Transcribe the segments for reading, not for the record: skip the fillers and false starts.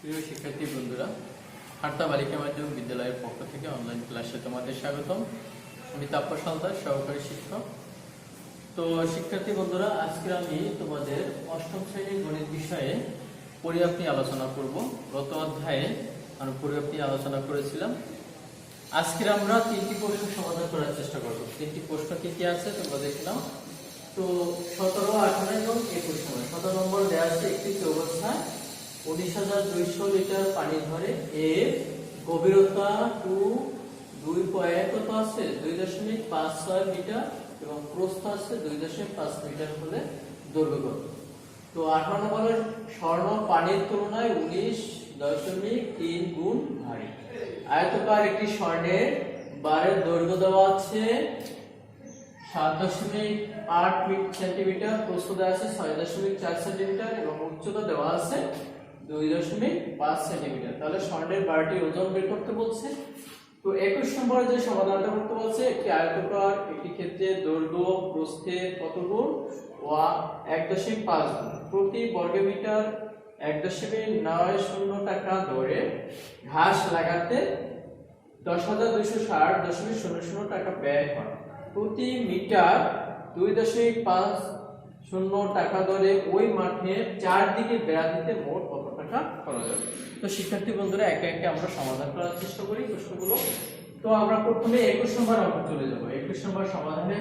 প্রিয় শিক্ষার্থী বন্ধুরা, হার্তা বালিকা মাধ্যমিক বিদ্যালয়ের পক্ষ থেকে অনলাইন ক্লাসে তোমাদের স্বাগতম। আমি তাপস হালদার, সহকারী শিক্ষক। তো শিক্ষার্থী বন্ধুরা, আজকে আমি তোমাদের অষ্টম শ্রেণীর গণিত বিষয়ে পরিমাপ নিয়ে আলোচনা করব। গত অধ্যায়ে আমি পরিমাপ নিয়ে আলোচনা করেছিলাম। আজকে আমরা 3টি প্রশ্ন সমাধান করার চেষ্টা করব। 3টি প্রশ্ন কি কি আছে তোমরা দেখে নাও। তো 17, 18 এবং 21 নম্বর। 17 নম্বর দেওয়া আছে একটি চৌবাচ্চায় 19,200 লিটার পানি ধরে, এর গভীরতা 2 আছে 2.56 মিটার এবং প্রস্থ আছে 2.5 মিটার হলে দৈর্ঘ্য কত? তো 18 নম্বরের স্বর্ণ পানির তুলনায় 19.3 গুণ ভারী। আয়তকার একটি স্বর্ণের বারের দৈর্ঘ্য দেওয়া আছে 7.8 সেন্টিমিটার, প্রস্থ দেওয়া আছে 6.4 সেন্টিমিটার এবং উচ্চতা দেওয়া আছে 2.5 সেন্টিমিটার। তাহলে স্বর্ণের বারটির ওজন বের করতে বলছে। তো 21 নম্বরে যে সমাধানটা করতে বলছে, একটি আয়তকার একটি ক্ষেত্রে দৈর্ঘ্য প্রস্থের কত গুণ? 1.5 গুণ। প্রতি বর্গ মিটার 1.90 টাকা দরে ঘাস লাগাতে 10,260.00 টাকা ব্যয় হয়। প্রতি মিটার 2.50 টাকা দরে ওই মাঠে চারদিকে বেড়া দিতে মোট কত টাকা খরচ হবে? তো শিক্ষার্থী বন্ধুরা, একে একে আমরা সমাধান করার চেষ্টা করি প্রশ্নগুলো। তো আমরা প্রথমে 21 নম্বর অঙ্ক চলে যাব। 21 নম্বর সমাধানে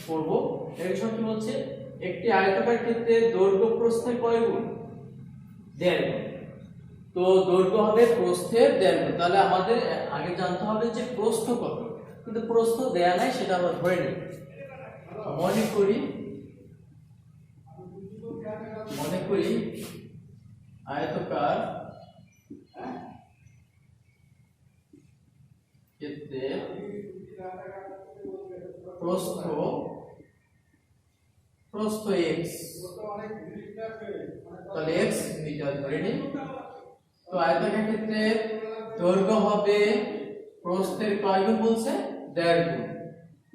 করব। 21 নম্বর কি বলছে? একটি আয়তকার ক্ষেত্রে দৈর্ঘ্য প্রস্থের কয় গুণ? 1.5 গুণ। তো দৈর্ঘ্য হবে প্রস্থের 1.5 গুণ। তাহলে আমাদের আগে জানতে হবে যে প্রস্থ কত, কিন্তু প্রস্থ দেয়া নাই, সেটা আমরা ধরে নিই। মনে করি আয়তকার ক্ষেত্রে প্রস্থ x, তাহলে x মিটার ধরে নিই। তো আয়তকার ক্ষেত্রে দৈর্ঘ্য হবে প্রস্থের কয় গুণ বলছে? 1.5 গুণ।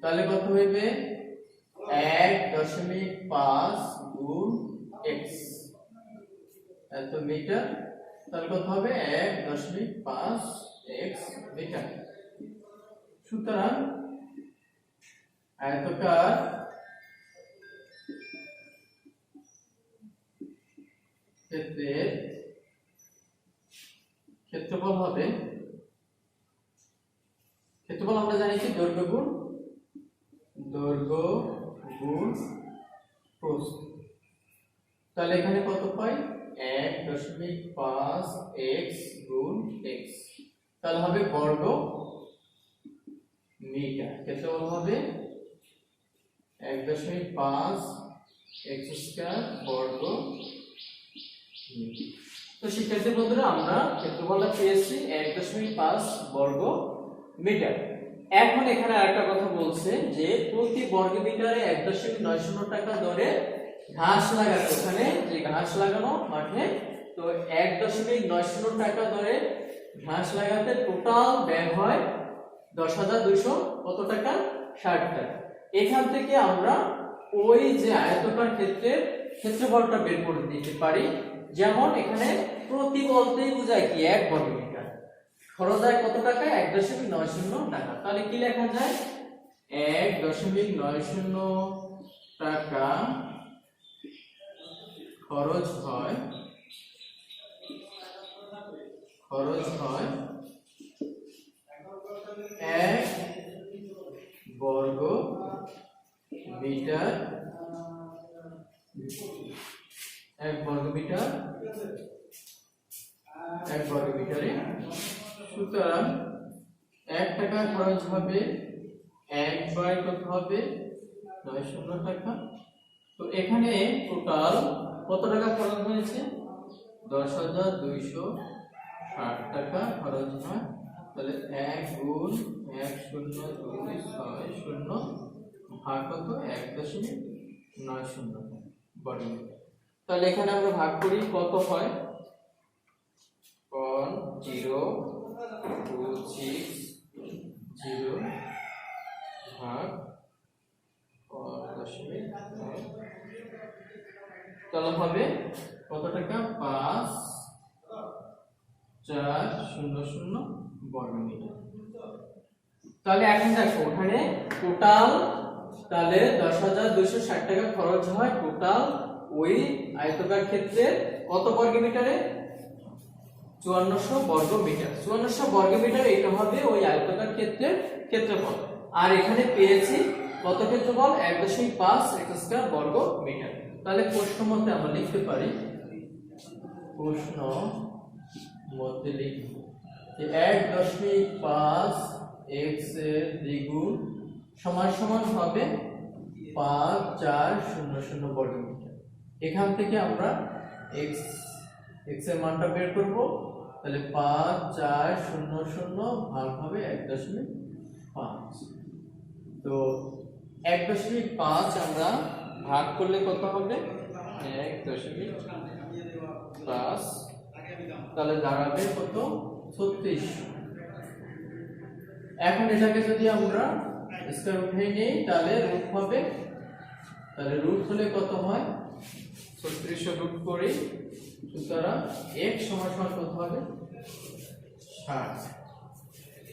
তাহলে কত হইবে? 1.5 গুণ x এত মিটার। তাহলে কত হবে? 1.5 x মিটার। সুতরাং আয়তকার ক্ষেত্রের ক্ষেত্রফল হবে, ক্ষেত্রফল আমরা জানি কি দৈর্ঘ্য গুণ প্রস্থ। তাহলে এখানে কত পাই? 1.5 x গুণ x। তাহলে হবে বর্গ মিটার। ক্ষেত্রফল হবে 1.5 x স্কয়ার বর্গ মিটার। তো শিক্ষার্থী বন্ধুরা, আমরা ক্ষেত্রফলটা পেয়েছি 1.5 বর্গ মিটার। এখন এখানে আরেকটা কথা বলছে যে প্রতি বর্গ মিটারে 1.90 টাকা দরে ঘাস লাগাতে, ওখানে যে ঘাস লাগানো মাঠে, তো 1.90 টাকা দরে ঘাস লাগাতে টোটাল ব্যয় হয় 10,200 কত টাকা? 60 টাকা। এখান থেকে আমরা ওই যে আয়তকার ক্ষেত্রের ক্ষেত্রফলটা বের করে দিতে পারি। যেমন এখানে প্রতি বলতেই বোঝায় কি 1 বর্গ মিটার, খরচ হয় কত টাকা? 1.90 টাকা। তাহলে কি লেখা যায়? 1.90 টাকা খরচ হয় 1 বর্গ মিটার, 1 বর্গ মিটারে। সুতরাং 1 টাকা খরচ হবে 1 বাই কত হবে? 90 টাকা। তো এখানে টোটাল কত টাকা খরচ হয়েছে? 10,260 টাকা খরচ হয়। তাহলে 1 গুণ 1,0,2,6,0 ভাগ কত? 1.90 বর্গ মিটার। তাহলে এখানে আমরা ভাগ করি, কত হয়? 0.260 ভাগ 0.9। তাহলে হবে কত টাকা? 400 বর্গমিটার। তাহলে এখন দেখো ওখানে টোটাল তাহলে 10,260 টাকা খরচ হয় টোটাল ওই আয়তকার ক্ষেত্রে কত বর্গমিটারে 5400 বর্গমিটার। 5400 বর্গমিটার এটা হবে ওই আয়তকার ক্ষেত্রের ক্ষেত্রফল। আর এখানে পেয়েছি কত ক্ষেত্রফল 1.5 স্কয়ার বর্গ মিটার। তাহলে প্রশ্ন মতে আমরা লিখতে পারি, প্রশ্ন মতে লিখব যে 1.5 x এর দ্বিগুণ সমান সমান হবে 5400 বর্গমিটার। এখান থেকে আমরা x এর মানটা বের করব। তাহলে 5400 ভাগ হবে 1.5। তো 1.5 আমরা ভাগ করলে কত হবে 1.5, তাহলে দাঁড়াবে কত 36। এখন এটাকে যদি আমরা স্কয়ার উঠিয়ে নেই তাহলে রুট হবে, তাহলে রুট হলে কত হয় 36 রুট করি, সুতরাং x সমান সমান কত হবে 60।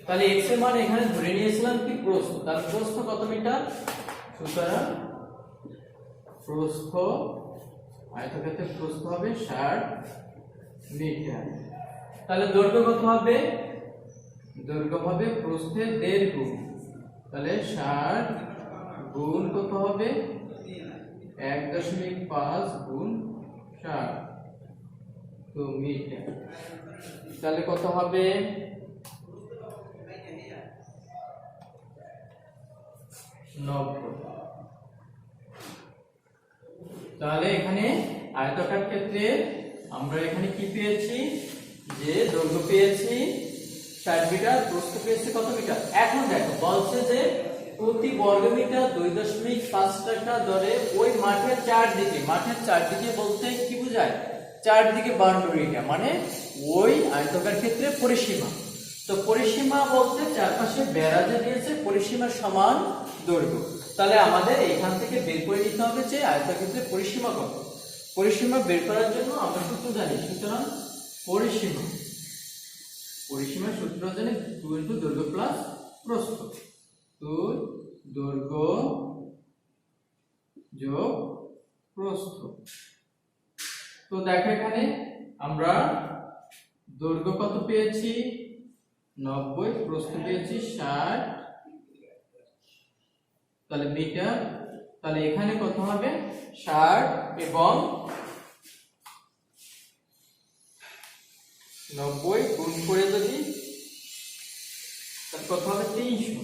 তাহলে x এর মান এখানে ধরে নিয়েছিলাম কি প্রস্থ, তাহলে প্রস্থ কত মিটার, সুতরাং প্রস্থ আয়তক্ষেত্রের প্রস্থ হবে 60 মিটার। তাহলে দৈর্ঘ্য কত হবে, দৈর্ঘ্য হবে প্রস্থের 1.5 গুণ, তাহলে 60 গুণ কত হবে 1.5 গুণ 60 তো মিটার। তাহলে কত হবে 90। তাহলে এখানে আয়তাকার ক্ষেত্রে আমরা এখানে কি পেয়েছি যে দৈর্ঘ্য পেয়েছি 60 মিটার, প্রস্থ পেয়েছি কত মিটার। এখন দেখো বলছে যে প্রতি বর্গমিটার 2.5 টাকা দরে ওই মাঠের চারদিকে, মাঠের চারদিকে বলতে কি বোঝায় চারদিকে বাউন্ডারি এরিয়া মানে ওই আয়তাকার ক্ষেত্রে পরিসীমা। তো পরিসীমা বলতে চারপাশে বেড়া যে দিয়েছে পরিসীমার সমান দৈর্ঘ্য। তাহলে আমাদের এখান থেকে বের করে নিতে হবে যে আয়তক্ষেত্রের পরিসীমা কত। পরিসীমা বের করার জন্য আমরা সূত্র জানি, সুতরাং পরিসীমা পরিসীমার সূত্র জানি 2 দৈর্ঘ্য প্লাস প্রস্থ, 2 দৈর্ঘ্য যোগ প্রস্থ। তো দেখো এখানে আমরা দৈর্ঘ্য কত পেয়েছি 90, প্রস্থ পেয়েছি 60, তাহলে মিটার। তাহলে এখানে কত হবে 60 এবং 90 গুণ করে যদি তাহলে কত হবে 300।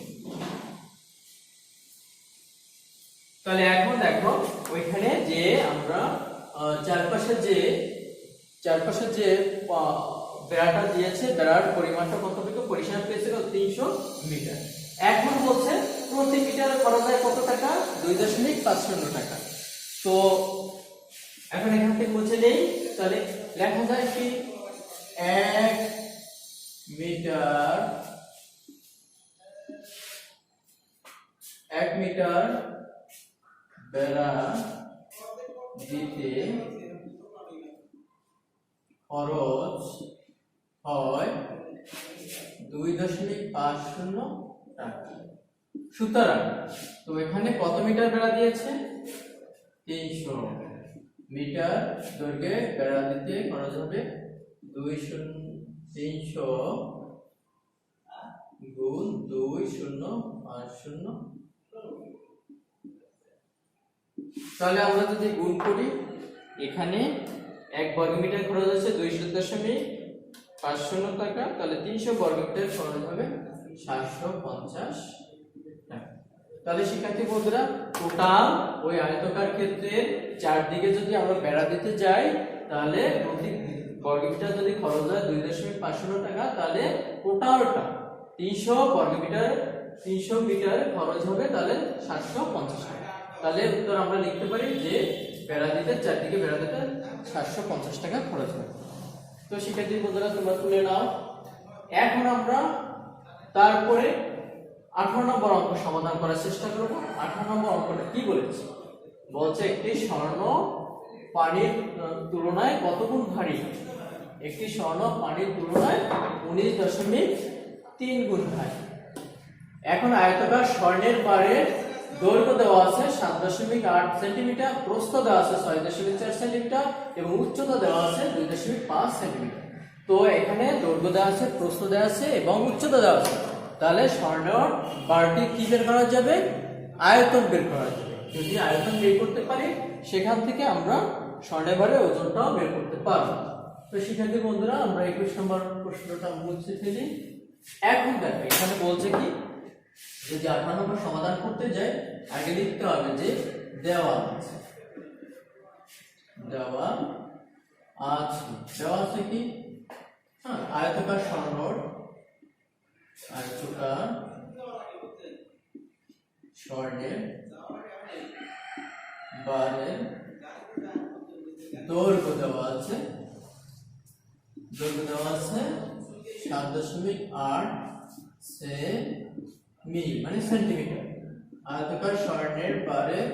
তাহলে এখন দেখো ওইখানে যে আমরা চারপাশে যে বেড়াটা দিয়েছে বেড়ার পরিমাণটা কত হবে, পরিসীমা পেয়েছিল 300 মিটার। এখন বলছে প্রতি মিটারে খরচ হয় কত টাকা 2.50 টাকা। তো এখন এখান থেকে মুছে নেই, তাহলে লেখা যায় কি 1 মিটার বেড়া দিতে খরচ হয় 2.50 টাকা। সুতরাং তো এখানে কত মিটার বেড়া দিয়েছে 300 মিটার দৈর্ঘ্যে বেড়া দিতে খরচ হবে 300 গুণ 2050। তাহলে আমরা যদি গুণ করি এখানে 1 বর্গমিটার খরচ হচ্ছে 200.50 টাকা, তাহলে 300 বর্গমিটার খরচ হবে 750 টাকা। তাহলে শিক্ষার্থী বন্ধুরা টোটাল ওই আয়তকার ক্ষেত্রের চারদিকে যদি আমরা বেড়া দিতে যাই তাহলে প্রতি বর্গমিটার যদি খরচ হয় 2.50 টাকা, তাহলে টোটালটা 300 মিটার খরচ হবে তাহলে 750 টাকা। তাহলে উত্তর আমরা লিখতে পারি যে বেড়া দিতে চারদিকে বেড়া দিতে 750 টাকা খরচ হবে। তো শিক্ষার্থী বন্ধুরা তোমরা তুলে নাও। এখন আমরা তারপরে 18 নম্বর অঙ্ক সমাধান করার চেষ্টা করব। 18 নম্বর অঙ্কটা কি বলেছে, বলছে একটি স্বর্ণ পানির তুলনায় কত গুণ ভারী। একটি স্বর্ণ পানির তুলনায় 19.3 গুণ ভারী। এখন আয়তাকার স্বর্ণের বারের দৈর্ঘ্য দেওয়া আছে 7.8 সেন্টিমিটার, প্রস্থ দেওয়া আছে 6.4 সেন্টিমিটার এবং উচ্চতা দেওয়া আছে 2.5 সেন্টিমিটার। তো এখানে দৈর্ঘ্য দেওয়া আছে, প্রস্থ দেওয়া আছে এবং উচ্চতা দেওয়া আছে। তাহলে স্বর্ণের বারটি কি বের করা যাবে? আয়তন বের করা যাবে। যদি আয়তন বের করতে পারি সেখান থেকে আমরা স্বর্ণের বারের ওজনটাও বের করতে পারবো। তো শিক্ষার্থী বন্ধুরা, আমরা 21 নম্বর প্রশ্নটা মুছে ফেলি। এখন দেখো এখানে বলছে কি, যদি 18 নম্বর সমাধান করতে যাই আগে লিখতে হবে যে দেওয়া আছে, দেওয়া আছে কি, হ্যাঁ, আয়তাকার স্বর্ণের বারের দৈর্ঘ্য দেওয়া আছে 7.8 সেমি মানে সেন্টিমিটার। আয়তাকার স্বর্ণের বারের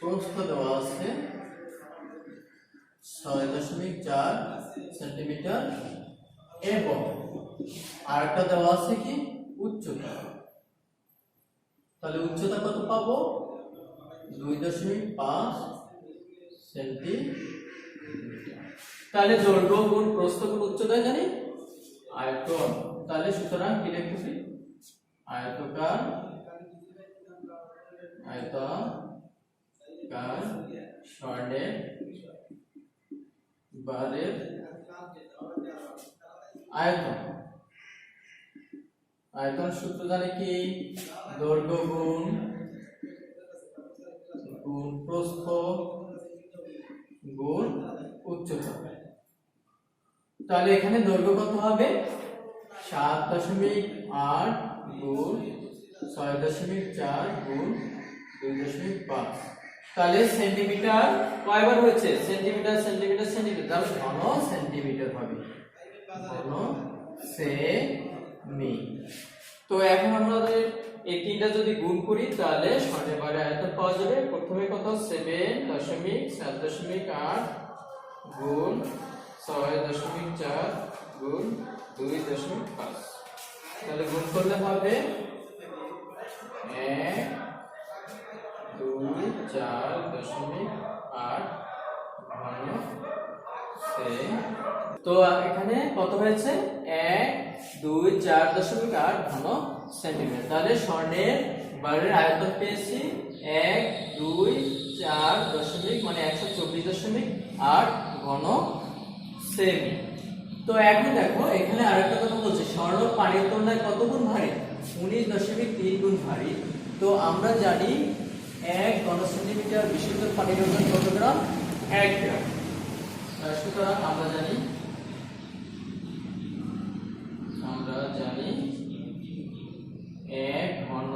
প্রস্থ দেওয়া আছে 6.4 সেন্টিমিটার এবং আরেকটা দেওয়া আছে কি উচ্চতা। তাহলে উচ্চতা কত পাবো? 2.5 সেন্টিমিটার। তাহলে দৈর্ঘ্য গুণ প্রস্থ গুণ উচ্চতা জানি আয়তন। তাহলে সুতরাং কি লিখতেছি? আয়তাকার স্বর্ণের বারের আয়তন সূত্র জানি কি? দৈর্ঘ্য গুণ প্রস্থ গুণ উচ্চতা। তাহলে এখানে দৈর্ঘ্য কত হবে? 7.8 গুণ 6.4 গুণ 2.5। তাহলে সেন্টিমিটার কয়বার হয়েছে? সেন্টিমিটার সেন্টিমিটার সেন্টিমিটার, তাহলে ঘন সেন্টিমিটার হবে, ঘন সেমি। তো এখন আমাদের এই তিনটা যদি গুণ করি তাহলে স্বর্ণের বারের আয়তন পাওয়া যাবে। প্রথমে কত? 7.8 গুণ 6.4 গুণ 2.5। তাহলে গুণ করলে হবে 1 2 4.8 ঘন সেমি। তো এখানে কত হয়েছে? 1 2 4.8 ঘন সেন্টিমিটার। তাহলে স্বর্ণের বারের আয়তন পেয়েছি 1 2 4 দশমিক মানে 124.8 ঘন সেমি। তো এখন দেখো এখানে আরেকটা কথা বলছে, স্বর্ণ পানির তুলনায় কত গুণ ভারী? 19.3 গুণ ভারী। তো আমরা জানি 1 ঘন সেন্টিমিটার বিশুদ্ধ পানির ওজন কত গ্রাম? 1 গ্রাম। সুতরাং আমরা জানি 1 ঘন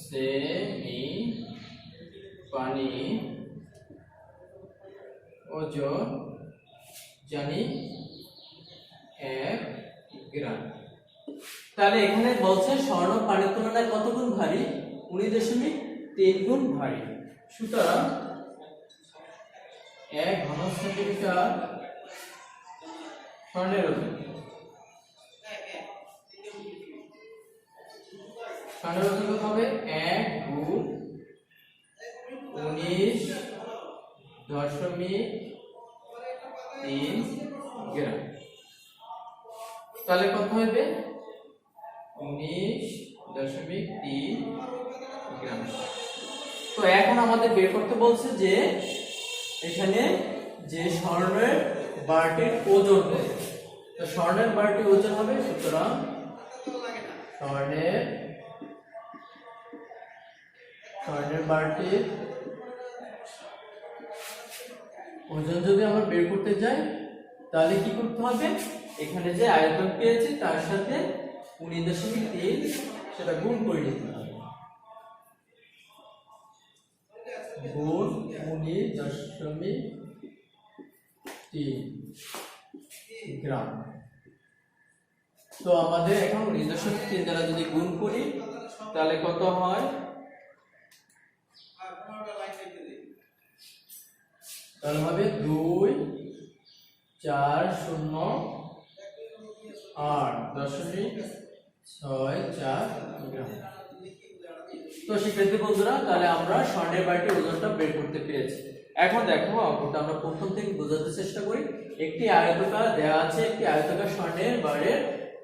সেমি পানি ওজন জানি 1 গ্রাম। তাহলে এখানে বলছে স্বর্ণ পানির তুলনায় কত গুণ ভারী? 19.3 গুণ ভারী। সুতরাং 1 ঘন সেন্টিমিটার স্বর্ণের ওজন, স্বর্ণের ওজন কত হবে? 1 গুণ 19.3 গ্রাম। তাহলে কত হবে? 19.3 গ্রাম। তো এখন আমাদের বের করতে বলছে যে এখানে যে স্বর্ণের বারটির ওজন কত। তো স্বর্ণের বারটির ওজন হবে, সুতরাং স্বর্ণের বারটির ওজন যদি আমরা বের করতে যাই তাহলে কি করতে হবে? এখানে যে আয়তন পেয়েছি তার সাথে 19.3 সেটা গুণ করে নিতে হবে, গুণ 19.3 গ্রাম। তো আমাদের এখন 19.3 দ্বারা যদি গুণ করি তাহলে কত হয়? তাহলে হবে 2 408.64 গ্রাম। তো শিক্ষার্থী বন্ধুরা, তাহলে আমরা স্বর্ণের বারটির ওজনটা বের করতে পেরেছি। এখন দেখো অঙ্কটা আমরা প্রথম থেকে বোঝাতে চেষ্টা করি। একটি আয়তাকার দেওয়া আছে, একটি আয়তাকার স্বর্ণের বারের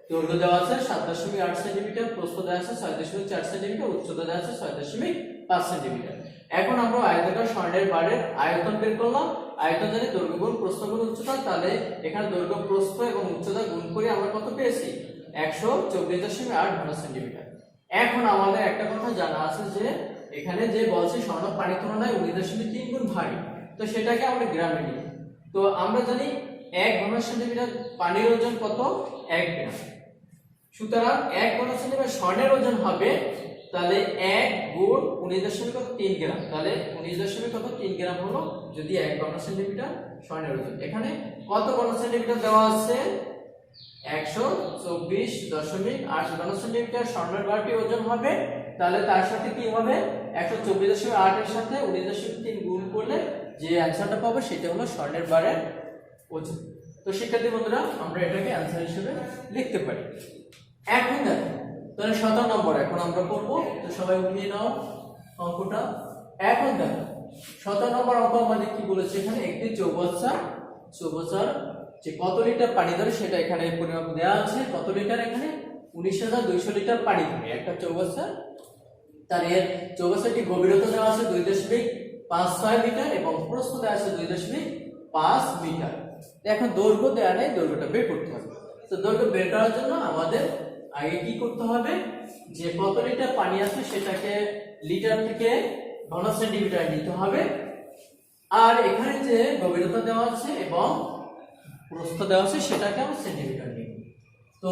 দৈর্ঘ্য দেওয়া আছে 7.8 সেন্টিমিটার, প্রস্থ দেওয়া আছে 6.4 সেন্টিমিটার, উচ্চতা দেওয়া আছে 6.5 সেন্টিমিটার। এখন আমরা আয়তাকার স্বর্ণের বারের আয়তন বের করলাম। আয়তন জানি দৈর্ঘ্য গুণ প্রস্থ গুণ উচ্চতা, তাহলে এখানে দৈর্ঘ্য প্রস্থ এবং উচ্চতা গুণ করে আমরা কত পেয়েছি? 124.8 ঘন সেন্টিমিটার। এখন আমাদের একটা কথা জানা আছে যে এখানে যে বলছে স্বর্ণ পানির তুলনায় 19.3 গুণ ভারী, তো সেটাকে আমরা গ্রামে নিই। তো আমরা জানি 1 ঘন সেন্টিমিটার পানির ওজন কত? 1 গ্রাম। সুতরাং 1 ঘন সেন্টিমিটার স্বর্ণের ওজন হবে তাহলে 1 গুণ 19.3 গ্রাম, তাহলে 19.3 গ্রাম হলো যদি 1 ঘন সেন্টিমিটার স্বর্ণের ওজন। এখানে কত ঘন সেন্টিমিটার দেওয়া আছে? 124.8 ঘন সেন্টিমিটার স্বর্ণের বারটি ওজন হবে। তাহলে তার সাথে কি হবে? 124.8 এর সাথে 19.3 গুণ করলে যে অ্যানসারটা পাবো সেটা হলো স্বর্ণের বারের ওজন। তো শিক্ষার্থী বন্ধুরা, আমরা এটাকে অ্যানসার হিসেবে লিখতে পারি। এখন দেখো তাহলে 17 নম্বর এখন আমরা করব। তো সবাই উঠিয়ে নাও অঙ্কটা। এখন দেখো 17 নম্বর অঙ্ক আমাদের কি বলেছে? এখানে একটি চৌবাচ্চার যে কত লিটার পানি ধরে সেটা এখানে পরিমাপ দেওয়া আছে। কত লিটার? এখানে 19,200 লিটার পানি ধরে একটা চৌবাচ্চা। তার এর চৌবাচ্চাটি গভীরতা দেওয়া আছে 2.56 মিটার এবং প্রস্থ দেওয়া আছে 2.5 মিটার। এখন দৈর্ঘ্য দেওয়া নেই, দৈর্ঘ্যটা বের করতে হবে। তো দৈর্ঘ্য বের করার জন্য আমাদের আগে কি করতে হবে? যে কত লিটার পানি আছে সেটাকে লিটার থেকে ঘন সেন্টিমিটার নিতে হবে। আর এখানে যে গভীরতা দেওয়া আছে এবং প্রস্থ দেওয়া আছে সেটাকে আমরা সেন্টিমিটার নিব। তো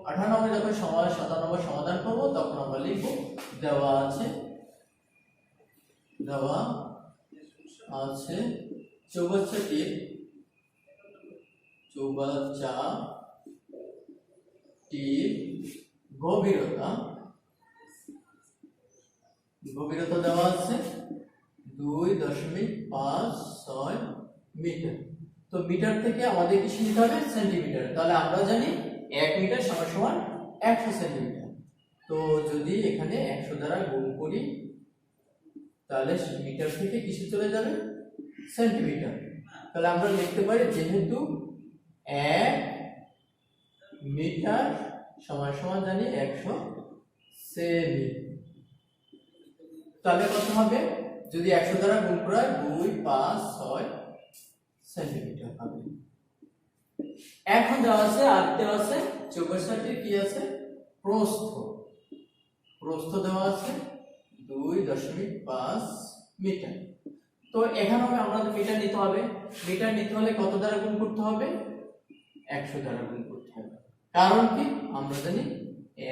18 নম্বর যখন 17 নম্বর সমাধান করব তখন আমরা লিখব দেওয়া আছে চৌবাচ্চাটির গভীরতা দেওয়া আছে 2.56 মিটার। তো মিটার থেকে আমাদের কি নিতে হবে? সেন্টিমিটার। তাহলে আমরা জানি 1 মিটার সমান 100 সেন্টিমিটার। তো যদি এখানে 100 দ্বারা গুণ করি তাহলে মিটার থেকে কিসে চলে যাবে? সেন্টিমিটার। তাহলে আমরা লিখতে পারি যেহেতু 1 মিটার সমান জানি 100 সেমি। তাহলে কত হবে? যদি 100 দ্বারা গুণ করা হয় 256 সেন্টিমিটার হবে। এখন দেওয়া আছে আর দেওয়া আছে চৌবাচ্চাটির কি আছে? প্রস্থ দেওয়া আছে 2.5 মিটার। তো এখানে আমাদের মিটার নিতে হবে। মিটার নিতে হলে কত দ্বারা গুণ করতে হবে? 100 দ্বারা গুণ করতে হবে। কারণ কি? আমরা জানি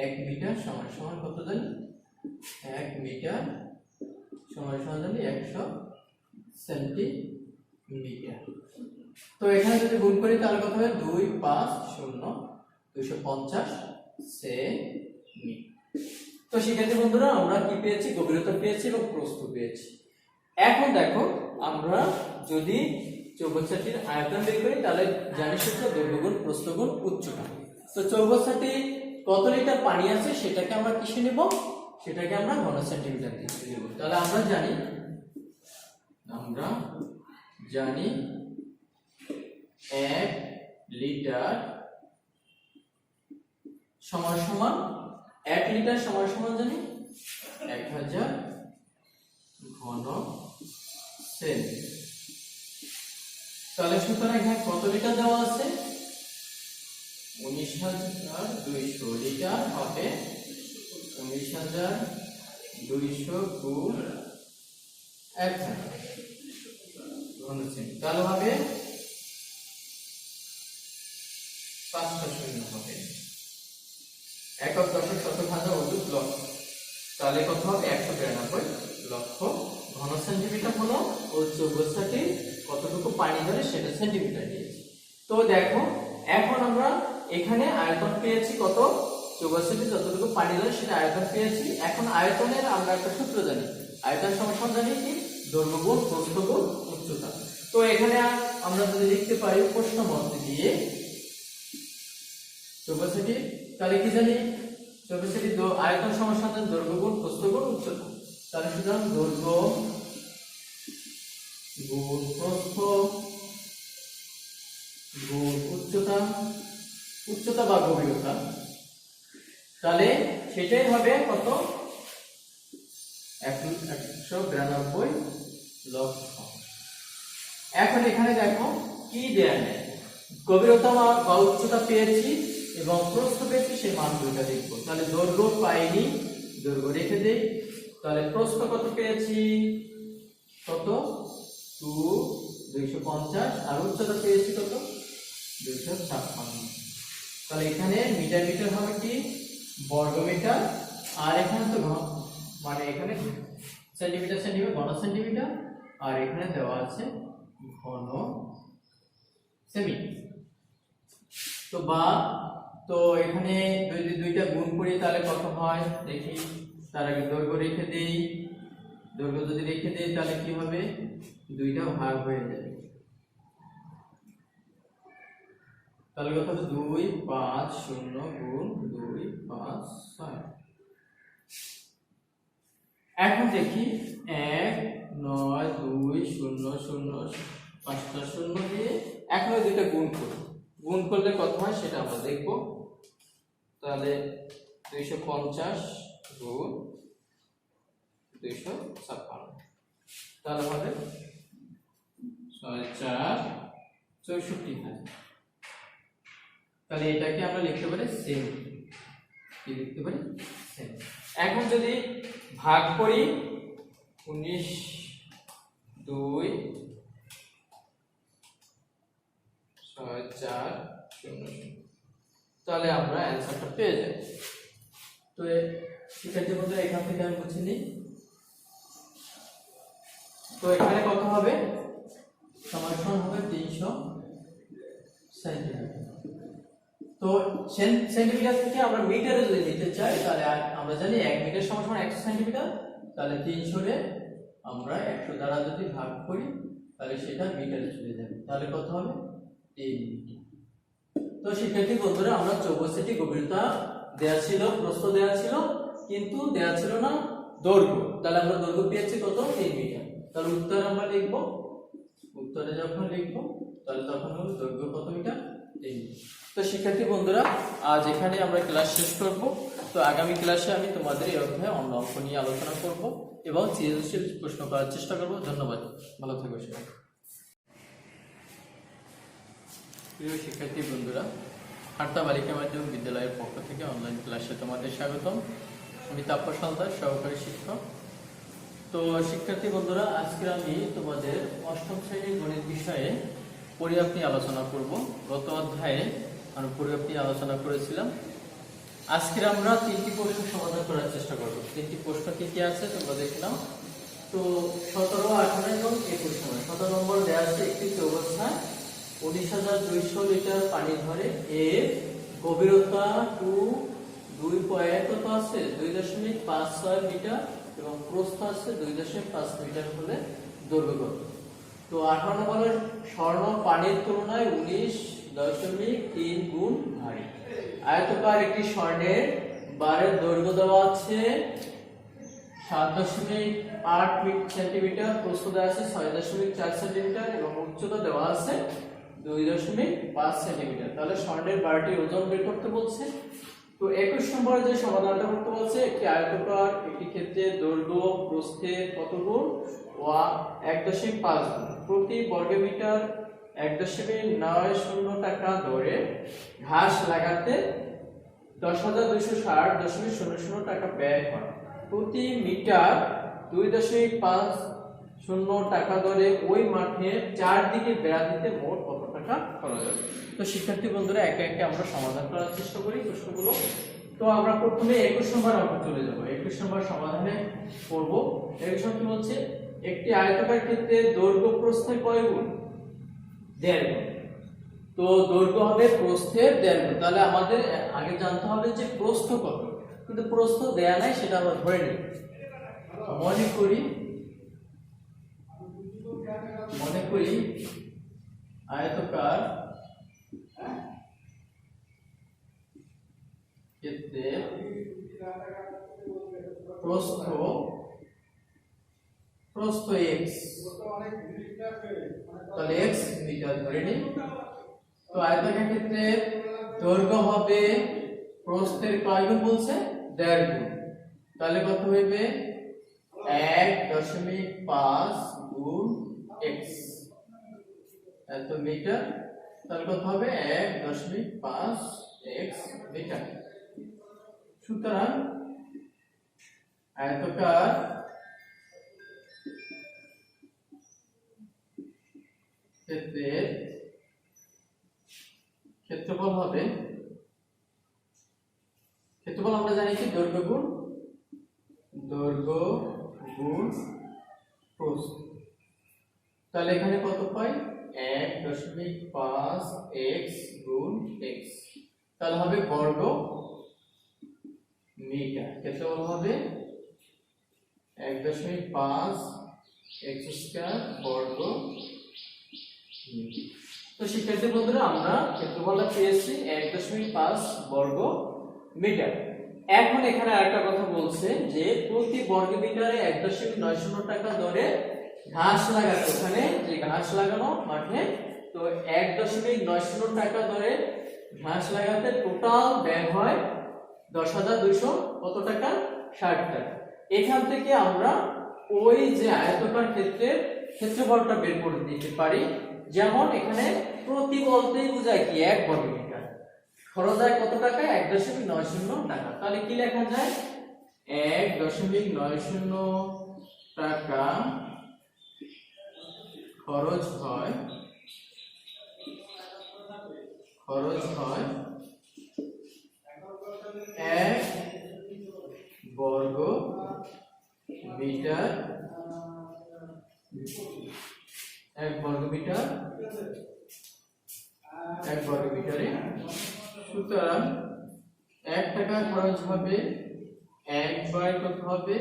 1 মিটার সমান কত জানি? 1 মিটার সমান জানি 100 সেন্টিমিটার। তো এখানে যদি গুণ করি তাহলে কত হবে? 250 সেমি। তো শিক্ষার্থী বন্ধুরা, আমরা কি পেয়েছি? গভীরতা পেয়েছি এবং প্রস্থ পেয়েছি। এখন দেখো আমরা যদি চৌবাচ্চাটির আয়তন বের করি তাহলে জানি সূত্র দৈর্ঘ্য গুণ প্রস্থ গুণ উচ্চতা। তো চৌবাচ্চাটি কত লিটার পানি আছে সেটাকে আমরা কিসে নেব? সেটাকে আমরা ঘন সেন্টিমিটার দিয়ে নেব। তাহলে আমরা জানি 1 লিটার সমান 1 লিটার সমান জানি 1000 ঘন সেমি। তাহলে সুতরাং এখানে কত লিটার দেওয়া আছে? 19,200 লিটার হবে 19,200 গুণ 1000 ঘন সেমি। তাহলে হবে 5টা শূন্য হবে। একক দশক শতক হাজার অযুত লক্ষ। তাহলে কত হবে? 192 লক্ষ ঘন সেন্টিমিটার হলো ওই চৌবাচ্চাটি কতটুকু পানি ধরে সেটা সেন্টিমিটার দিয়েছি। তো দেখো এখন আমরা এখানে আয়তন পেয়েছি কত? চৌবাচ্চাটি যতটুকু পানি ধরে সেটা আয়তন পেয়েছি। এখন আয়তনের আমরা একটা সূত্র জানি। আয়তন সমান জানি কি? দৈর্ঘ্য গুণ প্রস্থ গুণ উচ্চতা। তো এখানে আমরা যদি লিখতে পারি প্রশ্ন মত দিয়ে চৌবাচ্চাটি, তাহলে কি জানি চৌবাচ্চাটি আয়তন সমান দৈর্ঘ্য গুণ প্রস্থ গুণ উচ্চতা। তাহলে সুতরাং দৈর্ঘ্য গুণ প্রস্থ গুণ উচ্চতা, উচ্চতা বা গভীরতা, তাহলে সেটাই হবে কত 192 লক্ষ। এখন এখানে দেখো কি দেয়া নেই, গভীরতা বা উচ্চতা পেয়েছি এবং প্রস্থ পেয়েছি, সেই মান দুইটা দেখবো। তাহলে দৈর্ঘ্য পাইনি, দৈর্ঘ্য রেখে দেই। তাহলে প্রস্থ কত পেয়েছি, কত 250, আর উচ্চতা পেয়েছি কত 256। তাহলে এখানে মিটার মিটার হবে কি বর্গ মিটার, আর এখানে তো মানে এখানে সেন্টিমিটার সেন্টিমিটার ঘন সেন্টিমিটার, আর এখানে দেওয়া আছে ঘন সেমি। তো এখানে যদি দুইটা গুণ করি তাহলে কত হয় দেখি। তার আগে দৈর্ঘ্য রেখে দেই, দৈর্ঘ্য যদি রেখে দেই তাহলে কি হবে, দুইটা ভাগ হয়ে যাবে। তাহলে কত হবে 250 গুণ 256। এখন দেখি 19200 5টা শূন্য দিয়ে এখন দুইটা গুণ করি, গুণ করলে কত হয় সেটা আমরা দেখব। তাহলে 250 গুণ 256, তাহলে হবে 6464 হয়। তাহলে এটাকে আমরা লিখতে পারি সেম, কি লিখতে পারি সেম। এখন যদি ভাগ করি 19 2 6400, তাহলে আমরা অ্যানসারটা পেয়ে যাব। তো শিক্ষার্থী বন্ধুরা এখান থেকে আমি বুঝে নিই। তো এখানে কত হবে, সমান হবে 300 সেন্টিমিটার। তো সেন্টিমিটার থেকে আমরা মিটারে যদি নিতে চাই তাহলে আমরা জানি 1 মিটার সমান 100 সেন্টিমিটার। তাহলে 300 রে আমরা 100 দ্বারা যদি ভাগ করি তাহলে সেটা মিটারে চলে যাবে। তাহলে কত হবে 3 মিটার। তো শিক্ষার্থী বন্ধুরা আমরা চৌবাচ্চাটি গভীরতা দেয়া ছিল, প্রস্থ দেয়া ছিল, কিন্তু দেয়া ছিল না দৈর্ঘ্য। তাহলে আমরা দৈর্ঘ্য পেয়েছি কত 3 মিটার। তাহলে উত্তর আমরা লিখব, উত্তরে যখন লিখব তাহলে তখন হবে দৈর্ঘ্য কত মিটার 3 মিটার। তো শিক্ষার্থী বন্ধুরা আজ এখানে আমরা ক্লাস শেষ করব। তো আগামী ক্লাসে আমি তোমাদের এই অধ্যায়ে অন্য অঙ্ক নিয়ে আলোচনা করব এবং সৃজনশীল প্রশ্ন করার চেষ্টা করব। ধন্যবাদ, ভালো থাকো সবাই। প্রিয় শিক্ষার্থী বন্ধুরা, হাট্টা বালিকা মাধ্যমিক বিদ্যালয়ের পক্ষ থেকে অনলাইন ক্লাসে তোমাদের স্বাগতম। আমি তাপস সন্তান, সহকারী শিক্ষক। তো শিক্ষার্থী বন্ধুরা আজকে আমি তোমাদের অষ্টম শ্রেণীর গণিত বিষয়ে পরিমাপ নিয়ে আলোচনা করব। গত অধ্যায়ে আমরা পরিমাপ নিয়ে আলোচনা করেছিলাম। আজকে আমরা 3টি প্রশ্ন সমাধান করার চেষ্টা করব। 3টি প্রশ্ন কি কি আছে তোমরা দেখে নাও। তো 17, 18 এবং 21 নম্বর। 17 নম্বর দেওয়া আছে একটি চৌবাচ্চায় 19,200 লিটার পানি ধরে, এর গভীরতা 2 আছে 2.56 মিটার এবং প্রস্থ আছে 2.5 মিটার হলে দৈর্ঘ্য কত। তো 18 নম্বরের স্বর্ণ পানির তুলনায় 19.3 গুণ ভারী। আয়তকার একটি স্বর্ণের বারের দৈর্ঘ্য দেওয়া আছে 7.8 সেন্টিমিটার, প্রস্থ দেওয়া আছে 6.4 সেন্টিমিটার এবং উচ্চতা দেওয়া আছে 2.5 সেন্টিমিটার। তাহলে স্বর্ণের বারটির ওজন বের করতে বলছে। তো 21 নম্বরে যে সমাধানটা করতে বলছে, একটি আয়তকার একটি ক্ষেত্রে দৈর্ঘ্য প্রস্থের কত গুণ, 1.5 গুণ। প্রতি বর্গ মিটার 1.90 টাকা দরে ঘাস লাগাতে 10,260.00 টাকা ব্যয় হয়। প্রতি মিটার 2.50 টাকা দরে ওই মাঠে চারদিকে বেড়া দিতে মোট কত টাকা খরচ হবে। তো শিক্ষার্থী বন্ধুরা একে একে আমরা সমাধান করার চেষ্টা করি প্রশ্নগুলো। তো আমরা প্রথমে 21 নম্বর অঙ্ক চলে যাব। 21 নম্বর সমাধানে করব। 21 নম্বর কি বলছে, একটি আয়তকার ক্ষেত্রে দৈর্ঘ্য প্রস্থের কয় গুণ, 1.5 গুণ। তো দৈর্ঘ্য হবে প্রস্থের 1.5 গুণ। তাহলে আমাদের আগে জানতে হবে যে প্রস্থ কত, কিন্তু প্রস্থ দেয়া নাই, সেটা আমরা ধরে নিই। মনে করি আয়তকার ক্ষেত্রে প্রস্থ x, তাহলে x মিটার ধরে নিই। তো আয়তকার ক্ষেত্রে দৈর্ঘ্য হবে প্রস্থের কয় গুণ বলছে, 1.5 গুণ। তাহলে কত হইবে 1.5 গুণ x, এত মিটার। তাহলে কত হবে 1.5 x মিটার। সুতরাং আয়তকার ক্ষেত্রের ক্ষেত্রফল হবে, ক্ষেত্রফল আমরা জানি কি দৈর্ঘ্য গুণ প্রস্থ। তাহলে এখানে কত পাই 1.5 x গুণ x, তাহলে হবে বর্গ মিটার। ক্ষেত্রফল হবে 1.5 x স্কয়ার বর্গ মিটার। তো শিক্ষার্থী বন্ধুরা আমরা ক্ষেত্রফলটা পেয়েছি 1.5 বর্গ মিটার। এখন এখানে আরেকটা কথা বলছে যে প্রতি বর্গ মিটারে 1.90 টাকা দরে ঘাস লাগাতে, ওখানে যে ঘাস লাগানো মাঠে, তো 1.90 টাকা দরে ঘাস লাগাতে টোটাল ব্যয় হয় 10,200 কত টাকা, 60 টাকা। এখান থেকে আমরা ওই যে আয়তকার ক্ষেত্রের ক্ষেত্রফলটা বের করে দিতে পারি। যেমন এখানে প্রতি বলতেই বোঝায় কি 1 বর্গ মিটার, খরচ হয় কত টাকা 1.90 টাকা। তাহলে কি লেখা যায় 1.90 টাকা খরচ হয় 1 বর্গ মিটার, 1 বর্গ মিটারে। সুতরাং 1 টাকা খরচ হবে 1 বাই কত হবে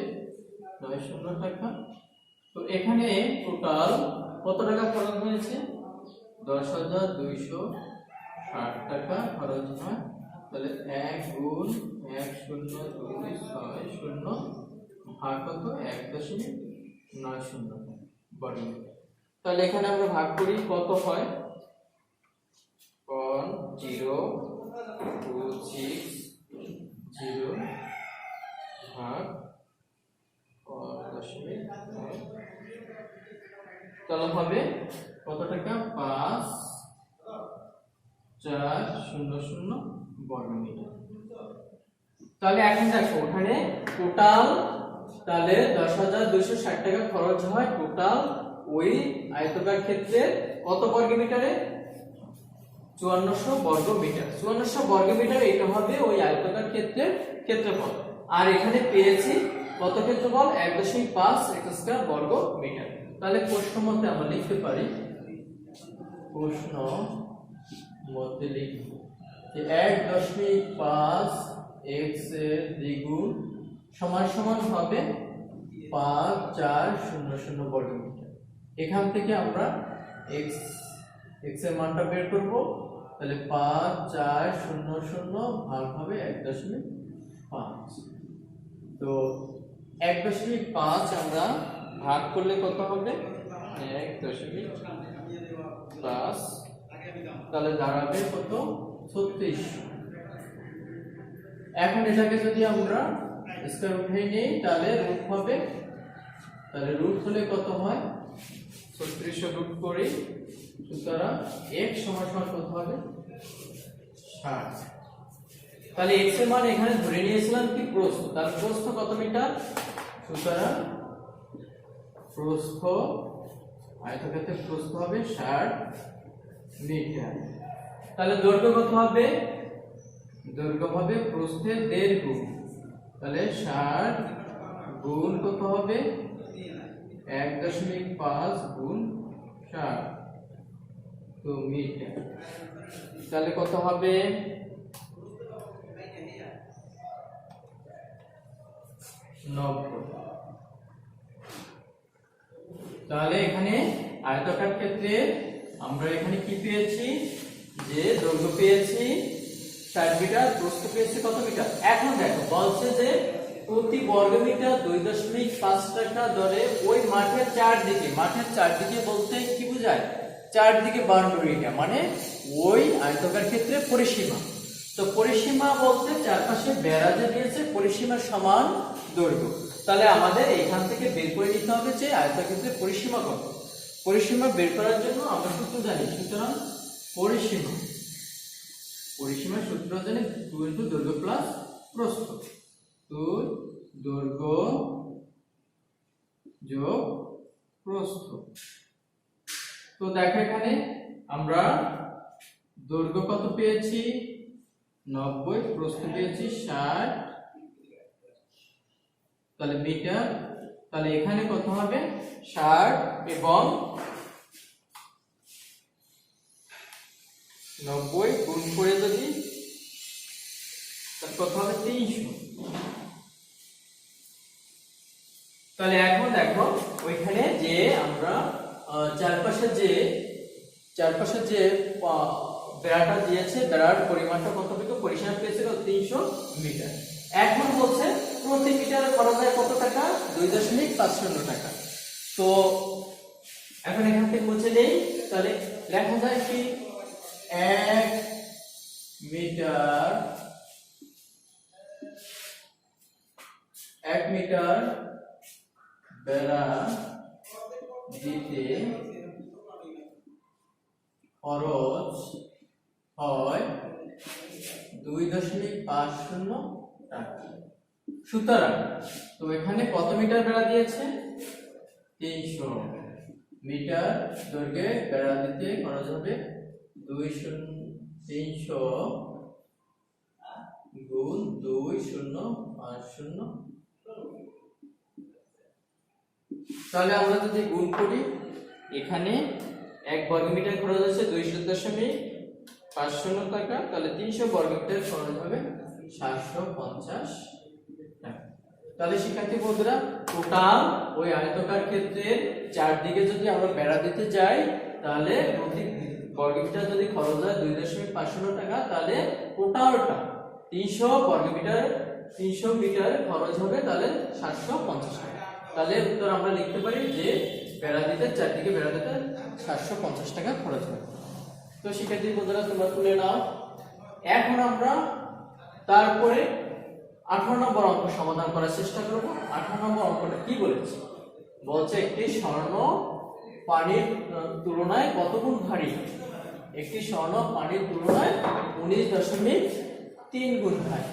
90 টাকা। তো এখানে টোটাল কত টাকা খরচ হয়েছে 10,260 টাকা খরচ হয়। তাহলে 1 গুণ 1,0,2,6,0 ভাগ কত 1.90 বর্গ মিটার। তাহলে এখানে আমরা ভাগ করি কত হয় 0.260 ভাগ 0.9, তাহলে হবে কত টাকা 5,400 বর্গ মিটার। তাহলে এখন দেখো ওখানে টোটাল তাহলে 10,260 টাকা খরচ হয় টোটাল ওই আয়তকার ক্ষেত্রে কত বর্গ মিটারে 5400 বর্গ মিটার। 5400 বর্গ মিটার এটা হবে ওই আয়তকার ক্ষেত্রের ক্ষেত্রফল। আর এখানে পেয়েছি কত ক্ষেত্রফল 1.5 x স্কয়ার বর্গ মিটার। তাহলে প্রশ্ন মতে আমরা লিখতে পারি, প্রশ্ন মতে লিখব যে 1.5 x এর দ্বিগুণ সমান সমান হবে 5,400 বর্গ মিটার। এখান থেকে আমরা x এর মানটা বের করব। তাহলে 5,400 ভাগ হবে 1.5। তো 1.5 আমরা ভাগ করলে কত হবে 1.5, তাহলে দাঁড়াবে কত 36। এখন এটাকে যদি আমরা স্কয়ার উঠিয়ে নেই তাহলে রুট হবে, তাহলে রুট হলে কত হয় 36 রুট করি। সুতরাং x সমান কত হবে 60। তাহলে x এর মান এখানে ধরে নিয়েছিলাম কি প্রস্থ, তার প্রস্থ কত মিটার, সুতরাং প্রস্থ আয়তক্ষেত্রের প্রস্থ হবে 60 মিটার। তাহলে দৈর্ঘ্য কত হবে, দৈর্ঘ্য হবে প্রস্থের 1.5 গুণ। তাহলে 60 গুণ কত হবে 1.5 গুণ 60 তো মিটার। তাহলে কত হবে 90। তাহলে এখানে আয়তকার ক্ষেত্রে আমরা এখানে কি পেয়েছি, যে দৈর্ঘ্য পেয়েছি 60 মিটার, প্রস্থ পেয়েছি কত মিটার। এখন দেখো বলছে যে প্রতি বর্গ মিটার 2.5 টাকা দরে ওই মাঠের চারদিকে বলতে কি বোঝায়, চারদিকে বাউন্ডারি এরিয়া মানে ওই আয়তকার ক্ষেত্রে পরিসীমা। তো পরিসীমা বলতে চারপাশে বেড়া যে দিয়েছে পরিসীমার সমান দৈর্ঘ্য। তাহলে আমাদের এখান থেকে বের করে নিতে হবে যে আয়তক্ষেত্রের পরিসীমা কত। পরিসীমা বের করার জন্য আমরা সূত্র জানি, সুতরাং পরিসীমার সূত্র জানি 2 দৈর্ঘ্য প্লাস প্রস্থ, 2 দৈর্ঘ্য যোগ প্রস্থ। তো দেখো এখানে আমরা দৈর্ঘ্য কত পেয়েছি 90, প্রস্থ পেয়েছি 60, তাহলে মিটার। তাহলে এখানে কত হবে 60 এবং 90 গুণ করে যদি কত হবে 300। তাহলে এখন দেখো ওইখানে যে আমরা চারপাশে যে বেড়াটা দিয়েছে, বেড়ার পরিমাণটা কত পেতো, পরিসীমা পেয়েছিল 300 মিটার। এখন বলছে প্রতি মিটারে খরচ হয় কত টাকা, 2.50 টাকা। তো এখন এখান থেকে মুছে নেই, তাহলে লেখা যায় কি 1 মিটার বেড়া দিতে খরচ হয় 2.50 টাকা। সুতরাং তো এখানে কত মিটার বেড়া দিয়েছে, 300 মিটার দৈর্ঘ্যে বেড়া দিতে খরচ হবে 300 গুণ 2050। তাহলে আমরা যদি গুণ করি, এখানে 1 বর্গ মিটার খরচ হচ্ছে 2.50 টাকা, তাহলে 300 বর্গ মিটার খরচ হবে 750 টাকা। তাহলে শিক্ষার্থী বন্ধুরা টোটাল ওই আয়তকার ক্ষেত্রের চারদিকে যদি আমরা বেড়া দিতে যাই, তাহলে প্রতি বর্গ মিটার যদি খরচ হয় 2.50 টাকা, তাহলে টোটালটা 300 মিটার খরচ হবে তাহলে 750 টাকা। তাহলে উত্তর আমরা লিখতে পারি যে বেড়া দিতে চারদিকে বেড়া দিতে 750 টাকা খরচ হবে। তো শিক্ষার্থী বন্ধুরা তোমরা তুলে নাও। এখন আমরা তারপরে 18 নম্বর অঙ্ক সমাধান করার চেষ্টা করব। 18 নম্বর অঙ্কটা কি বলেছে, বলছে একটি স্বর্ণ পানির তুলনায় কত গুণ ভারী। একটি স্বর্ণ পানির তুলনায় 19.3 গুণ ভারী।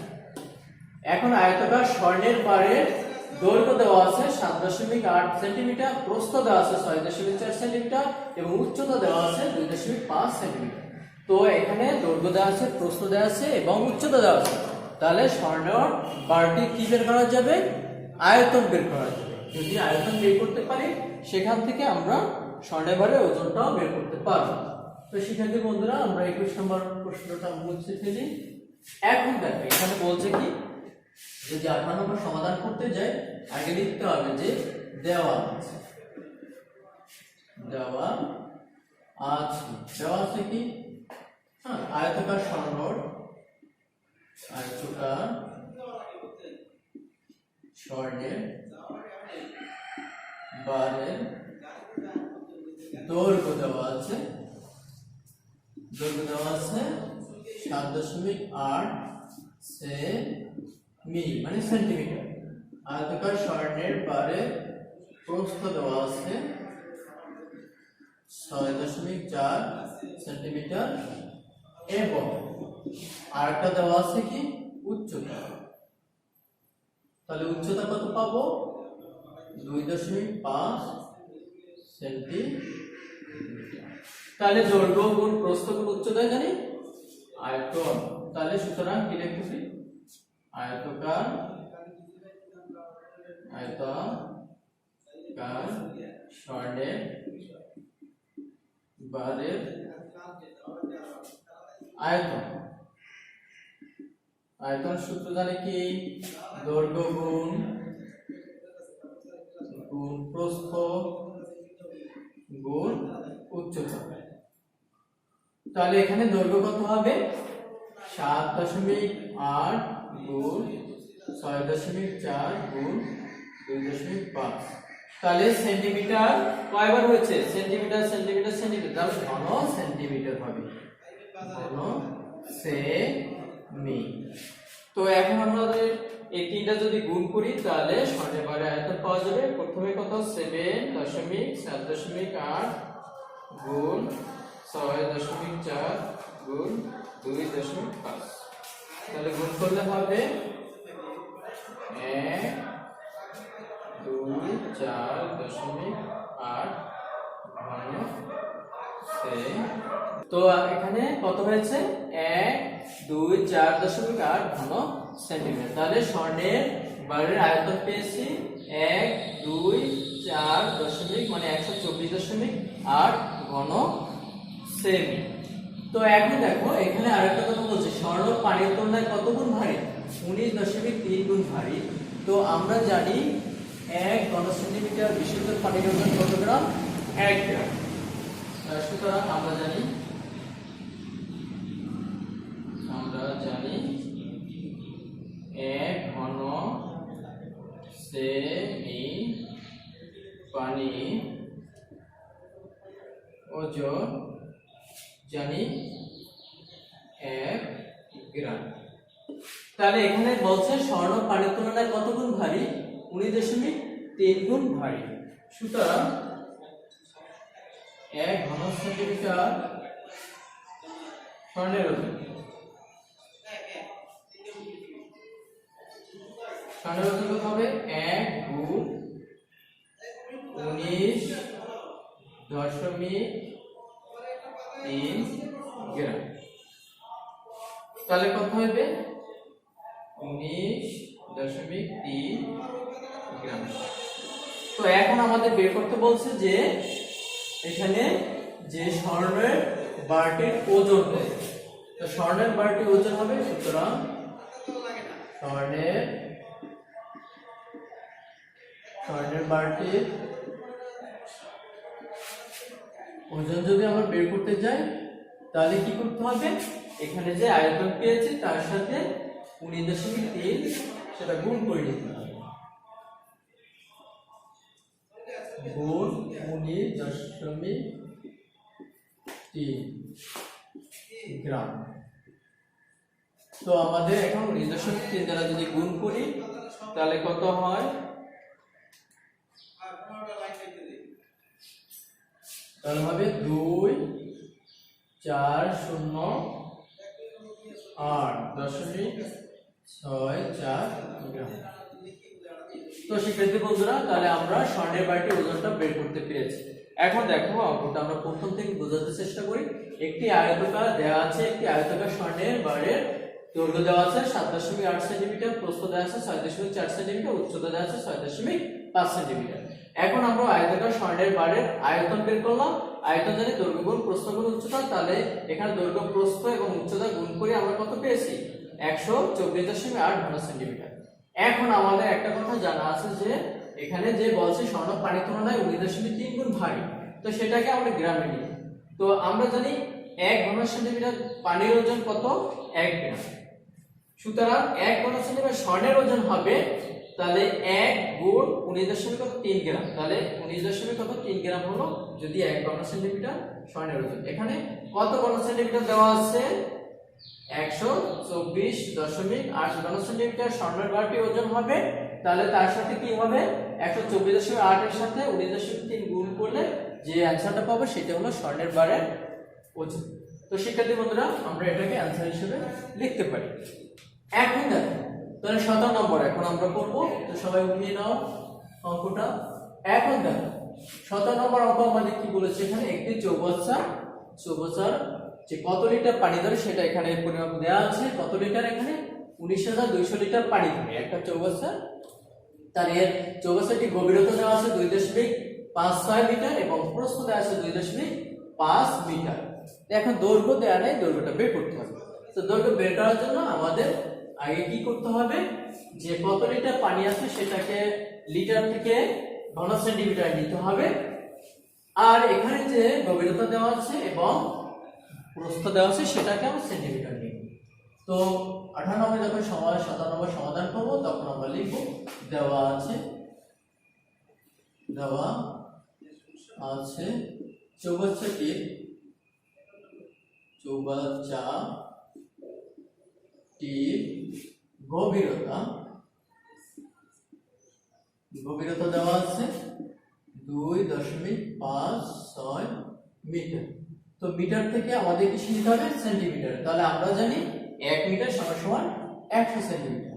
এখন আয়তাকার স্বর্ণের বারের দৈর্ঘ্য দেওয়া আছে 7.8 সেন্টিমিটার, প্রস্থ দেওয়া আছে 6.4 সেন্টিমিটার এবং উচ্চতা দেওয়া আছে 2.5 সেন্টিমিটার। তো এখানে দৈর্ঘ্য দেওয়া আছে, প্রস্থ দেওয়া আছে এবং উচ্চতা দেওয়া আছে। তাহলে স্বর্ণের বারটি কি বের করা যাবে, আয়তন বের করা যাবে। যদি আয়তন বের করতে পারি, সেখান থেকে আমরা স্বর্ণের বারের ওজনটাও বের করতে পারব। তো শিক্ষার্থী বন্ধুরা আমরা 21 নম্বর প্রশ্নটা মুছে ফেলি। এখন দেখো এখানে বলছে কি, যদি 18 নম্বর সমাধান করতে যাই, আগে লিখতে হবে যে দেওয়া আছে কি, হ্যাঁ, আয়তাকার স্বর্ণের বারের দৈর্ঘ্য দেওয়া আছে 7.8 সেমি মানে সেন্টিমিটার। আয়তাকার স্বর্ণের বারের প্রস্থ দেওয়া আছে 6.4 সেন্টিমিটার এবং আরেকটা দেওয়া আছে কি উচ্চতা। তাহলে উচ্চতা কত পাবো, 2.5 সেন্টিমিটার। তাহলে দৈর্ঘ্য গুণ প্রস্থ গুণ উচ্চতা জানি আয়তন। তাহলে সুতরাং কি লিখতেছি, আয়তাকার স্বর্ণের বারের আয়তন সূত্র জানি কি, দৈর্ঘ্য গুণ প্রস্থ গুণ উচ্চতা। তাহলে এখানে দৈর্ঘ্য কত হবে 7.8 গুণ 6.4 গুণ 2.5। তাহলে সেন্টিমিটার কয়বার হয়েছে সেন্টিমিটার সেন্টিমিটার সেন্টিমিটার, তাহলে ঘন সেন্টিমিটার হবে, ঘন সেমি। তো এখন আমাদের এই তিনটা যদি গুণ করি তাহলে স্বর্ণের বারের আয়তন পাওয়া যাবে। প্রথমে কত 7.8 গুণ 6.4 গুণ 2.5। তাহলে গুণ করলে হবে 1 2 4.8 ঘন সেমি। তো এখানে কত হয়েছে 1 2 4.8 ঘন সেন্টিমিটার। তাহলে স্বর্ণের বারের আয়তন পেয়েছি 1 2 4 দশমিক মানে 124.8 ঘন সেমি। তো এখন দেখো এখানে আরেকটা কথা বলছে স্বর্ণ পানির তুলনায় কত গুণ ভারী 19.3 গুণ ভারী। তো আমরা জানি 1 ঘন সেন্টিমিটার বিশুদ্ধ পানির ওজন কত গ্রাম 1 গ্রাম। সুতরাং আমরা জানি 1 ঘন সেমি পানি ওজন জানি 1 গ্রাম। তাহলে এখানে বলছে স্বর্ণ পানির তুলনায় কত গুণ ভারী 19.3 গুণ ভারী। সুতরাং 1 ঘন সেন্টিমিটার স্বর্ণের ওজন স্বর্ণের ওজন কত হবে 1 গুণ 19.3 গ্রাম। তাহলে কত হবে 19.3 গ্রাম। তো এখন আমাদের বের করতে বলছে যে এখানে যে স্বর্ণের বারটির ওজন কত। তো স্বর্ণের বারটির ওজন হবে, সুতরাং স্বর্ণের বারটির ওজন যদি আমরা বের করতে যাই তাহলে কি করতে হবে এখানে যে আয়তন পেয়েছি তার সাথে 19.3 সেটা গুণ করে নিতে হবে, গুণ 19.3 গ্রাম। তো আমাদের এখন 19.3 দ্বারা যদি গুণ করি তাহলে কত হয় তাহলে হবে 2408.64 গ্রাম। তো শিক্ষার্থী বন্ধুরা তাহলে আমরা স্বর্ণের বারটির ওজনটা বের করতে পেরেছি। এখন দেখো অঙ্কটা আমরা প্রথম থেকে বোঝাতে চেষ্টা করি। একটি আয়তকার দেওয়া আছে, একটি আয়তকার স্বর্ণের বারের দৈর্ঘ্য দেওয়া আছে 7.8 সেন্টিমিটার, প্রস্থ দেওয়া আছে 6.4 সেন্টিমিটার, উচ্চতা দেওয়া আছে 6.5 সেন্টিমিটার। এখন আমরা আয়তকার স্বর্ণের বারের আয়তন বের করলাম। আয়তন জানি দৈর্ঘ্য গুণ প্রস্থ গুণ উচ্চতা, তাহলে এখানে দৈর্ঘ্য প্রস্থ এবং উচ্চতা গুণ করে আমরা কত পেয়েছি 124.8 ঘন সেন্টিমিটার। এখন আমাদের একটা কথা জানা আছে যে এখানে যে বলছে স্বর্ণ পানির তুলনায় 19.3 গুণ ভারী, তো সেটাকে আমরা গ্রামে নিই। তো আমরা জানি 1 ঘন সেন্টিমিটার পানির ওজন কত 1 গ্রাম। সুতরাং 1 ঘন সেন্টিমিটার স্বর্ণের ওজন হবে তাহলে 1 গুণ 19.3 গ্রাম, তাহলে 19.3 গ্রাম হলো যদি 1 ঘন সেন্টিমিটার স্বর্ণের ওজন। এখানে কত ঘন সেন্টিমিটার দেওয়া আছে 124.8 ঘন সেন্টিমিটার স্বর্ণের বারটি ওজন হবে, তাহলে তার সাথে কি হবে 124.8 এর সাথে 19.3 গুণ করলে যে অ্যানসারটা পাবো সেটা হলো স্বর্ণের বারের ওজন। তো শিক্ষার্থী বন্ধুরা আমরা এটাকে অ্যানসার হিসেবে লিখতে পারি। এখন দেখো তাহলে 17 নম্বর এখন আমরা করব, তো সবাই উঠিয়ে নাও অঙ্কটা। এখন দেখো 17 নম্বর অঙ্ক আমাদের কি বলেছে এখানে একটি চৌবাচ্চা যে কত লিটার পানি ধরে সেটা এখানে পরিমাপ দেওয়া আছে। কত লিটার এখানে 19,200 লিটার পানি ধরে একটা চৌবাচ্চা। তার এর চৌবাচ্চাটি গভীরতা দেওয়া আছে 2.56 মিটার এবং প্রস্থ দেওয়া আছে 2.5 মিটার। এখন দৈর্ঘ্য দেওয়া নেই, দৈর্ঘ্যটা বের করতে হবে। তো দৈর্ঘ্য বের করার জন্য আমাদের আগে কি করতে হবে যে কত লিটার পানি আছে সেটাকে লিটার থেকে ঘন সেন্টিমিটার নিতে হবে। আর এখানে যে গভীরতা দেওয়া আছে এবং প্রস্থ দেওয়া আছে সেটাকে আমরা সেন্টিমিটার নিব। তো 98 যখন 97 সমাধান করব তখন আমরা লিখব দেওয়া আছে চৌবাচ্চাটির গভীরতা দেওয়া আছে 2.56 মিটার। তো মিটার থেকে আমাদের কি নিতে হবে সেন্টিমিটার, তাহলে আমরা জানি 1 মিটার সমান সমান 100 সেন্টিমিটার।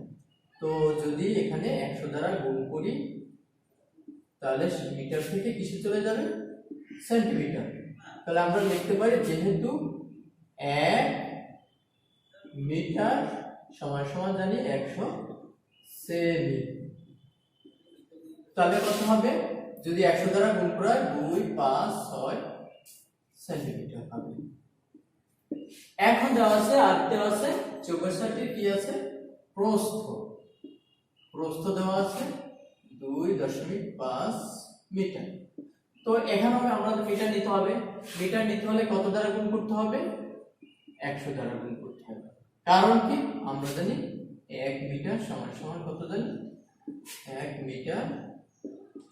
তো যদি এখানে 100 দ্বারা গুণ করি তাহলে মিটার থেকে কিসে চলে যাবে সেন্টিমিটার। তাহলে আমরা লিখতে পারি যেহেতু 1 মিটার সমান সমান জানি 100 সেমি, তাহলে কত হবে যদি 100 দ্বারা গুণ করা হয় 256 সেন্টিমিটার হবে। এখন দেওয়া আছে চৌবাচ্চাটির কি আছে প্রস্থ দেওয়া আছে 2.5 মিটার। তো এখানে আমাদের মিটার নিতে হবে, মিটার নিতে হলে কত দ্বারা গুণ করতে হবে 100 দ্বারা গুণ করতে হবে। কারণ কি আমরা জানি 1 মিটার সমান সমান কত জানি 1 মিটার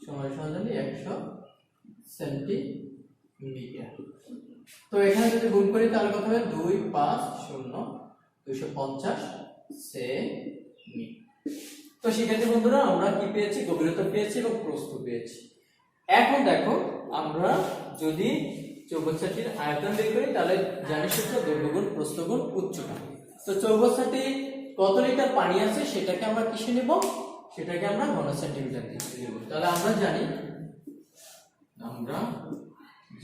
সমান সমান জানি 100 সেন্টিমিটার। তো এখানে যদি গুণ করি তাহলে কত হবে 250 সেমি। তো সেক্ষেত্রে বন্ধুরা আমরা কি পেয়েছি গভীরতা পেয়েছি এবং প্রস্থ পেয়েছি। এখন দেখো আমরা যদি চৌবাচ্চাটির আয়তন বের করি তাহলে জানি সূত্র দৈর্ঘ্য গুণ প্রস্থ গুণ উচ্চতা। তো চৌবাচ্চাটি কত লিটার পানি আছে সেটাকে আমরা কিসে নেব, সেটাকে আমরা ঘন সেন্টিমিটার দিয়ে নেব। তাহলে আমরা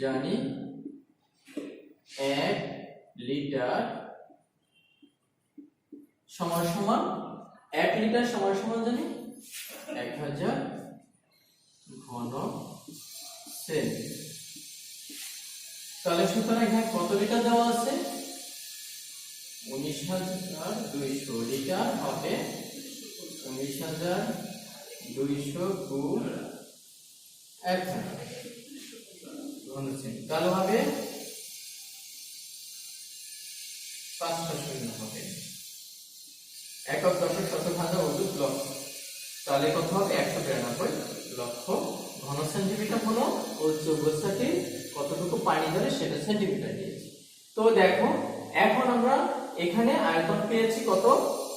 জানি 1 লিটার সমান সমান 1 লিটার সমান সমান জানি 1000 ঘন সেমি। তাহলে সুতরাং এখানে কত লিটার দেওয়া আছে 19200 লিটার হবে 19200 গুণ 1000 ঘন সেমি। তাহলে হবে 5টা শূন্য হবে একক দশক শতক হাজার অযুত লক্ষ। তাহলে কত হবে 192 লক্ষ ঘন সেন্টিমিটার হলো ও চৌবাচ্চাটি কতটুকু পানি ধরে সেটা সেন্টিমিটার দিয়েছি। তো দেখো এখন আমরা এখানে আয়তন পেয়েছি কত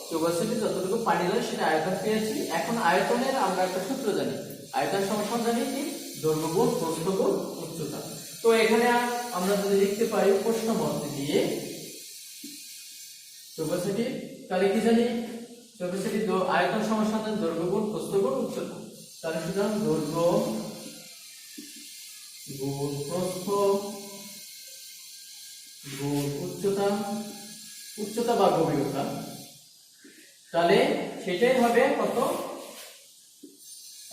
চৌবাচ্চাটি যতটুকু পানি ধরে সেটা আয়তন পেয়েছি। এখন আয়তনের আমরা একটা সূত্র জানি, আয়তন সমান জানি কি দৈর্ঘ্য গুণ প্রস্থ গুণ উচ্চতা। তো এখানে আমরা যদি লিখতে পারি প্রশ্ন মতে দিয়ে চৌবাচ্চাটি তাহলে কি জানি চৌবাচ্চাটি আয়তন সমান দৈর্ঘ্য গুণ প্রস্থ গুণ উচ্চতা। তাহলে সুতরাং দৈর্ঘ্য গুণ প্রস্থ গুণ উচ্চতা বা গভীরতা, তাহলে সেটাই হবে কত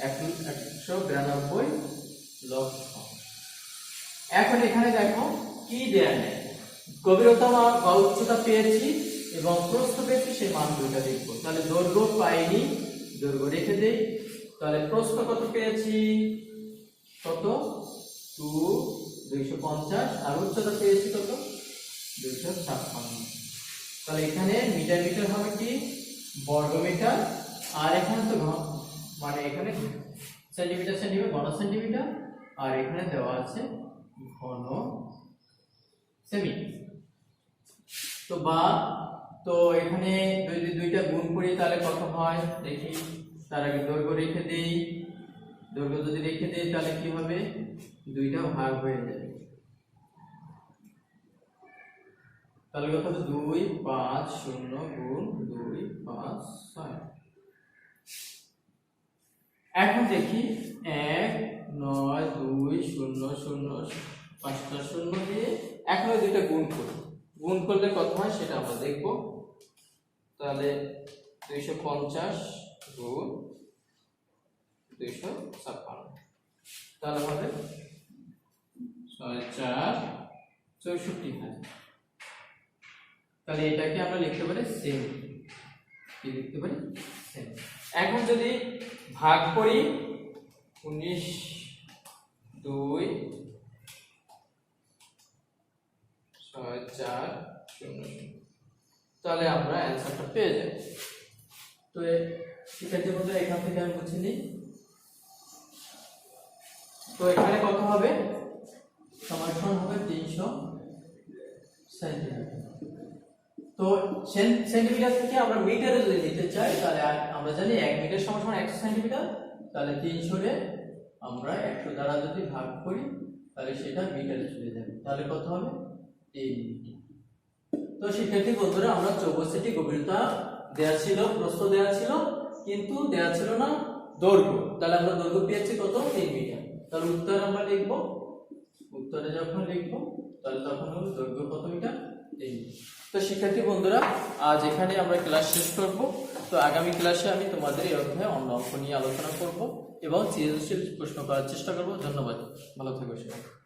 192 লক্ষ। এখন এখানে দেখো কি দেয়া নেই গভীরতা বা উচ্চতা পেয়েছি এবং প্রস্থ পেয়েছি সেই মান দুইটা লিখবো। তাহলে দৈর্ঘ্য পাইনি দৈর্ঘ্য রেখে দেই, তাহলে প্রস্থ কত পেয়েছি কত 250 আর উচ্চতা পেয়েছি কত 256। তাহলে এখানে মিটার মিটার হবে কি বর্গ মিটার আর এখানে তো মানে এখানে সেন্টিমিটার ঘন সেন্টিমিটার আর এখানে দেওয়া আছে ঘন সেমি। তো এখানে যদি দুইটা গুণ করি তাহলে কত হয় দেখি। তার আগে দৈর্ঘ্য রেখে দেই, দৈর্ঘ্য যদি রেখে দেই তাহলে কি হবে দুইটা ভাগ হয়ে যাবে। তাহলে কত হবে 250 গুণ 256। এখন দেখি 19200 5টা শূন্য দিয়ে এখন দুইটা গুণ করি, গুণ করলে কত হয় সেটা আমরা দেখব। তাহলে 250 গুণ 256 তাহলে হবে 64 তাহলে এটাকে আমরা লিখতে পারি সেমি, কি লিখতে পারি সেমি। এখন যদি ভাগ করি 19 2 6.400। তাহলে আমরা অ্যান্সারটা পেয়ে যাই। তো শিক্ষার্থী বন্ধুরা এখান থেকে আমি বুঝে নিই। তো এখানে কত হবে, সমান হবে 300 সেন্টিমিটার। তো সেন্টিমিটার থেকে আমরা মিটারে যদি নিতে চাই তাহলে আমরা জানি 1 মিটার সমান 100 সেন্টিমিটার। তাহলে 300 রে আমরা 100 দ্বারা যদি ভাগ করি তাহলে সেটা মিটারে চলে যাবে। তাহলে কত হবে 3 মিটার। তো শিক্ষার্থী বন্ধুরা আমরা চৌবাচ্চাটি গভীরতা দেয়া ছিল, প্রস্থ দেয়া ছিল, কিন্তু দেয়া ছিল না দৈর্ঘ্য। তাহলে আমরা দৈর্ঘ্য পেয়েছি কত, 3 মিটার। তাহলে উত্তর আমরা লিখব, উত্তরে যখন লিখব তাহলে তখন হবে দৈর্ঘ্য কত মিটার, 3 মিটার। তো শিক্ষার্থী বন্ধুরা আজ এখানে আমরা ক্লাস শেষ করব। তো আগামী ক্লাসে আমি তোমাদের এই অধ্যায়ে অন্য অঙ্ক নিয়ে আলোচনা করব এবং সৃজনশীল প্রশ্ন করার চেষ্টা করব। ধন্যবাদ, ভালো থাকো সবাই।